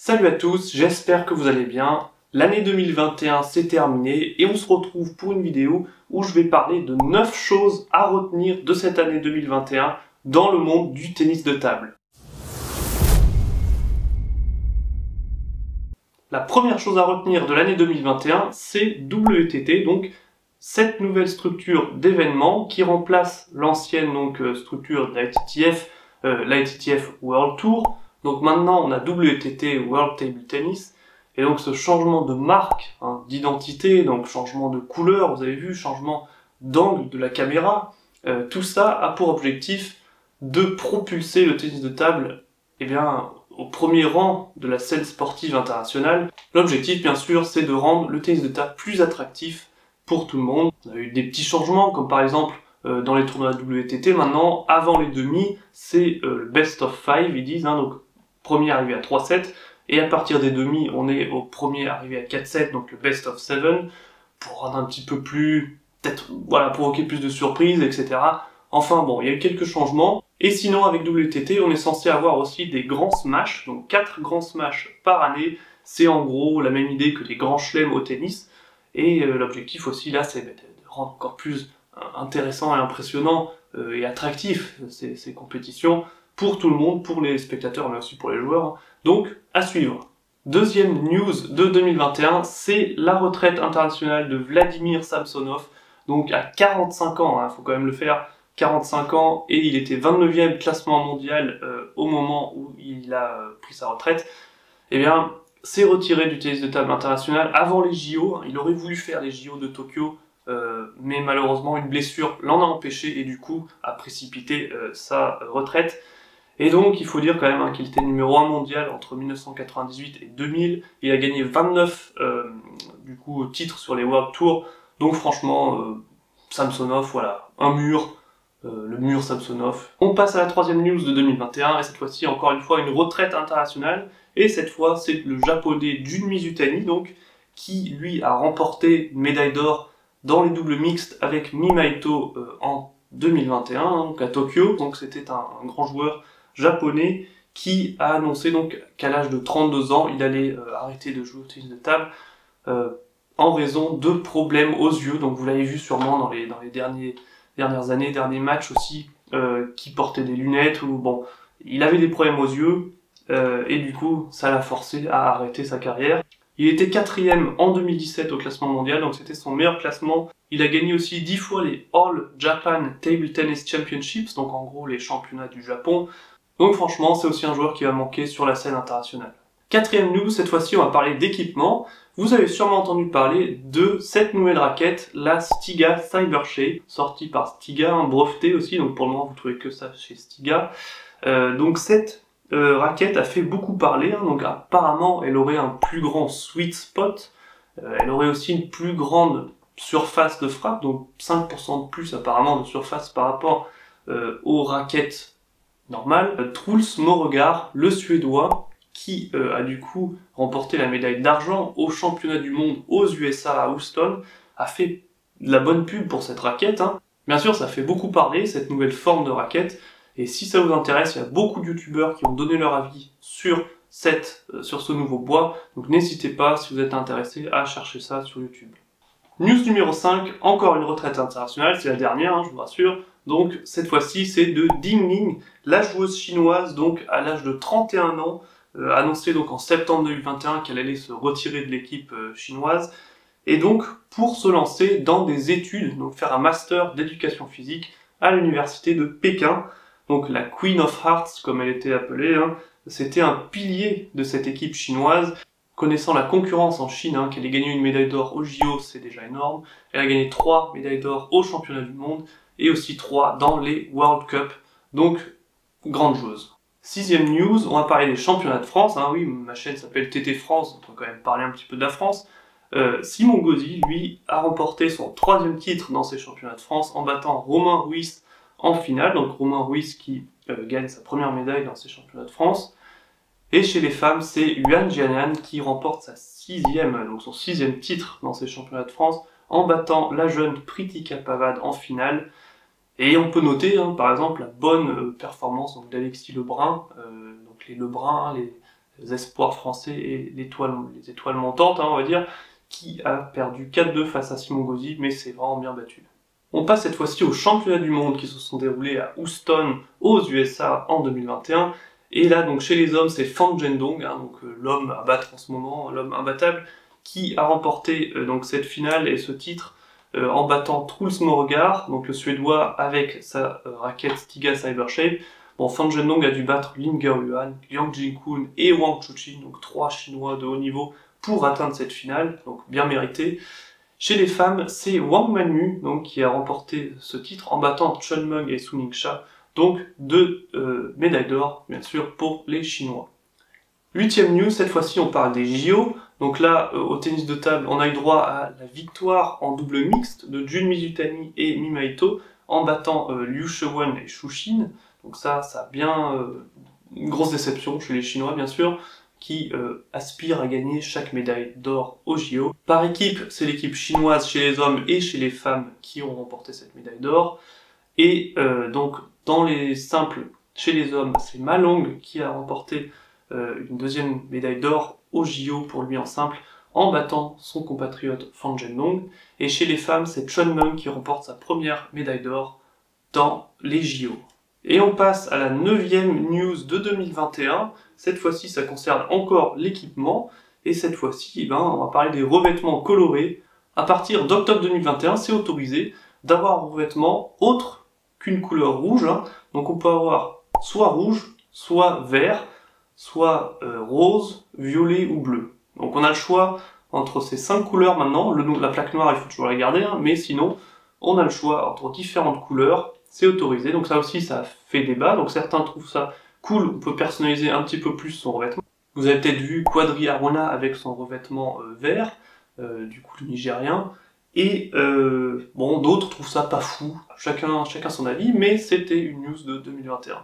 Salut à tous, j'espère que vous allez bien. L'année 2021 c'est terminé et on se retrouve pour une vidéo où je vais parler de 9 choses à retenir de cette année 2021 dans le monde du tennis de table. La première chose à retenir de l'année 2021, c'est WTT, donc cette nouvelle structure d'événements qui remplace l'ancienne structure de l'ITTF World Tour. Donc maintenant on a WTT World Table Tennis, et donc ce changement de marque, d'identité, donc changement de couleur, vous avez vu, changement d'angle de la caméra, tout ça a pour objectif de propulser le tennis de table au premier rang de la scène sportive internationale. L'objectif bien sûr c'est de rendre le tennis de table plus attractif pour tout le monde. On a eu des petits changements comme par exemple dans les tournois WTT maintenant, avant les demi, c'est le best of 5 ils disent, donc premier arrivé à 3-7, et à partir des demi, on est au premier arrivé à 4-7, donc le best of 7, pour rendre un petit peu plus, peut-être, provoquer plus de surprises, etc. Enfin bon, il y a eu quelques changements, et sinon avec WTT, on est censé avoir aussi des grands smash, donc 4 grands smash par année, c'est en gros la même idée que les grands chelems au tennis, et l'objectif aussi là, c'est de rendre encore plus intéressant et impressionnant et attractif ces compétitions, pour tout le monde, pour les spectateurs mais aussi pour les joueurs. Donc à suivre. Deuxième news de 2021, c'est la retraite internationale de Vladimir Samsonov, donc à 45 ans, faut quand même le faire, 45 ans, et il était 29e classement mondial au moment où il a pris sa retraite. Eh bien, s'est retiré du tennis de table international avant les JO, il aurait voulu faire les JO de Tokyo, mais malheureusement une blessure l'en a empêché et du coup a précipité sa retraite. Et donc il faut dire quand même qu'il était numéro 1 mondial entre 1998 et 2000, il a gagné 29 titres sur les World Tour, donc franchement Samsonov, voilà, un mur, le mur Samsonov. On passe à la troisième news de 2021, et cette fois-ci encore une fois une retraite internationale, et cette fois c'est le japonais Jun Mizutani, donc, qui lui a remporté une médaille d'or dans les doubles mixtes avec Mima Ito en 2021, donc à Tokyo. Donc c'était un grand joueur japonais qui a annoncé donc qu'à l'âge de 32 ans, il allait arrêter de jouer au tennis de table en raison de problèmes aux yeux. Donc vous l'avez vu sûrement dans les dernières années, derniers matchs aussi, qui portait des lunettes, ou bon, il avait des problèmes aux yeux, et du coup ça l'a forcé à arrêter sa carrière. Il était 4e en 2017 au classement mondial, donc c'était son meilleur classement. Il a gagné aussi 10 fois les All Japan Table Tennis Championships, donc en gros les championnats du Japon. Donc franchement, c'est aussi un joueur qui va manquer sur la scène internationale. Quatrième news, cette fois-ci on va parler d'équipement. Vous avez sûrement entendu parler de cette nouvelle raquette, la Stiga Cybershade, sortie par Stiga, brevetée aussi, donc pour le moment vous trouvez que ça chez Stiga. Donc cette raquette a fait beaucoup parler, donc apparemment elle aurait un plus grand sweet spot, elle aurait aussi une plus grande surface de frappe, donc 5% de plus apparemment de surface par rapport aux raquettes normales. Truls Mauregard, le Suédois, qui a du coup remporté la médaille d'argent au championnat du monde aux USA à Houston, a fait de la bonne pub pour cette raquette. Bien sûr, ça fait beaucoup parler, cette nouvelle forme de raquette, et si ça vous intéresse, il y a beaucoup de youtubeurs qui ont donné leur avis sur ce nouveau bois, donc n'hésitez pas, si vous êtes intéressé, à chercher ça sur YouTube. News numéro 5, encore une retraite internationale, c'est la dernière, je vous rassure. Donc cette fois-ci, c'est de Ding Ling, la joueuse chinoise, donc à l'âge de 31 ans, annoncé donc en septembre 2021 qu'elle allait se retirer de l'équipe chinoise, et donc pour se lancer dans des études, donc faire un master d'éducation physique à l'université de Pékin. Donc la Queen of Hearts, comme elle était appelée, c'était un pilier de cette équipe chinoise. Connaissant la concurrence en Chine, qu'elle ait gagné une médaille d'or au JO, c'est déjà énorme. Elle a gagné 3 médailles d'or au championnat du monde, et aussi 3 dans les World Cup. Donc, grande joueuse. Sixième news, on va parler des championnats de France. Oui, ma chaîne s'appelle TT France, donc on va quand même parler un petit peu de la France. Simon Gauzy, lui, a remporté son 3e titre dans ces championnats de France en battant Romain Ruiz en finale. Donc Romain Ruiz qui gagne sa première médaille dans ces championnats de France. Et chez les femmes, c'est Yuan Jianan qui remporte son 6e titre dans ces championnats de France en battant la jeune Pritika Pavad en finale. Et on peut noter, par exemple, la bonne performance d'Alexis Lebrun, donc les Lebrun, espoirs français et les étoiles montantes, hein, on va dire, qui a perdu 4-2 face à Simon Gauzy, mais c'est vraiment bien battu. On passe cette fois-ci aux championnats du monde qui se sont déroulés à Houston, aux USA en 2021. Et là, donc chez les hommes, c'est Fan Zhendong, hein, donc l'homme à battre en ce moment, l'homme imbattable, qui a remporté donc cette finale et ce titre en battant Truls Morgar, donc le Suédois avec sa raquette Stiga Cybershape. Bon, Fan Zhendong a dû battre Lin Gaoyuan, Yang Jingkun et Wang Chuqin, donc 3 Chinois de haut niveau pour atteindre cette finale, donc bien mérité. Chez les femmes, c'est Wang Manu donc, qui a remporté ce titre en battant Chun Meng et Su Ningxia, donc 2 médailles d'or, bien sûr, pour les Chinois. 8e news, cette fois-ci on parle des JO. Donc là, au tennis de table, on a eu droit à la victoire en double mixte de Jun Mizutani et Mima Ito en battant Liu Shewen et Xu Xin. Donc ça a bien une grosse déception chez les Chinois, bien sûr, qui aspirent à gagner chaque médaille d'or aux JO. Par équipe, c'est l'équipe chinoise chez les hommes et chez les femmes qui ont remporté cette médaille d'or. Et donc, dans les simples, chez les hommes, c'est Ma Long qui a remporté une deuxième médaille d'or aux JO pour lui en simple, en battant son compatriote Fan Zhendong. Et chez les femmes, c'est Chun Meng qui remporte sa première médaille d'or dans les JO. Et on passe à la 9e news de 2021. Cette fois-ci, ça concerne encore l'équipement. Et cette fois-ci, on va parler des revêtements colorés. À partir d'octobre 2021, c'est autorisé d'avoir un revêtement autre qu'une couleur rouge. Hein. Donc on peut avoir soit rouge, soit vert, soit rose, violet ou bleu. Donc on a le choix entre ces 5 couleurs maintenant. La plaque noire, il faut toujours la garder, hein, mais sinon, on a le choix entre différentes couleurs. C'est autorisé, donc ça aussi, ça fait débat. Donc certains trouvent ça cool, on peut personnaliser un petit peu plus son revêtement. Vous avez peut-être vu Quadri Aruna avec son revêtement vert, du coup le nigérien. Et bon, d'autres trouvent ça pas fou. Chacun son avis, mais c'était une news de 2021.